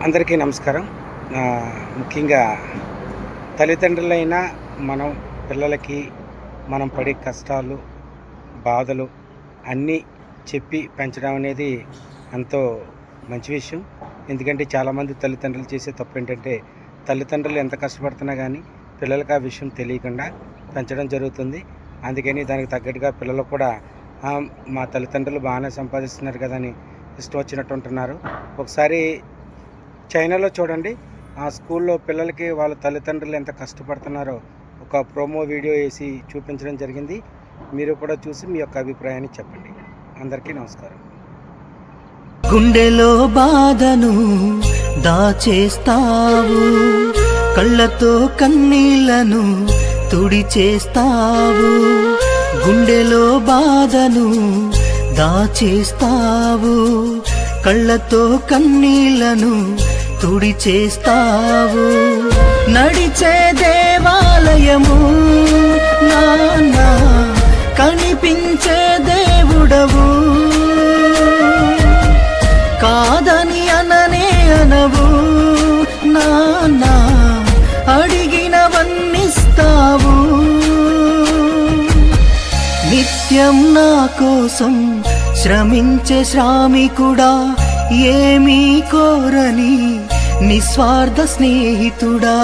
అందరికీ నమస్కారం. ముఖ్యంగా తల్లిదండ్రులైనా మనం పిల్లలకి మనం పడే కష్టాలు, బాధలు అన్నీ చెప్పి పెంచడం అనేది ఎంతో మంచి విషయం. ఎందుకంటే చాలామంది తల్లిదండ్రులు చేసే తప్పు ఏంటంటే తల్లిదండ్రులు ఎంత కష్టపడుతున్నా కానీ పిల్లలకి ఆ విషయం తెలియకుండా పెంచడం జరుగుతుంది. అందుకని దానికి తగ్గట్టుగా పిల్లలు కూడా మా తల్లిదండ్రులు బాగానే సంపాదిస్తున్నారు కదా అని ఇష్టం వచ్చినట్టు ఉంటున్నారు. ఒకసారి చైనాలో చూడండి, ఆ స్కూల్లో పిల్లలకి వాళ్ళ తల్లిదండ్రులు ఎంత కష్టపడుతున్నారో ఒక ప్రోమో వీడియో వేసి చూపించడం జరిగింది. మీరు కూడా చూసి మీ యొక్క అభిప్రాయాన్ని చెప్పండి. అందరికీ నమస్కారం. గుండెలో బాధను దాచేస్తావు, కళ్ళతో కన్నీళ్లను తుడిచేస్తావు. గుండెలో బాధను దాచేస్తావు, కళ్ళతో కన్నీళ్లను తుడిచేస్తావు. నడిచే దేవాలయము నాన్న, కనిపించే దేవుడవు, కాదని అననే అనవు నాన్న, అడిగినవన్నిస్తావు. నిత్యం నా కోసం శ్రమించే శ్రామికుడా, ఏమీ కోరని నిస్వార్థ స్నేహితుడా.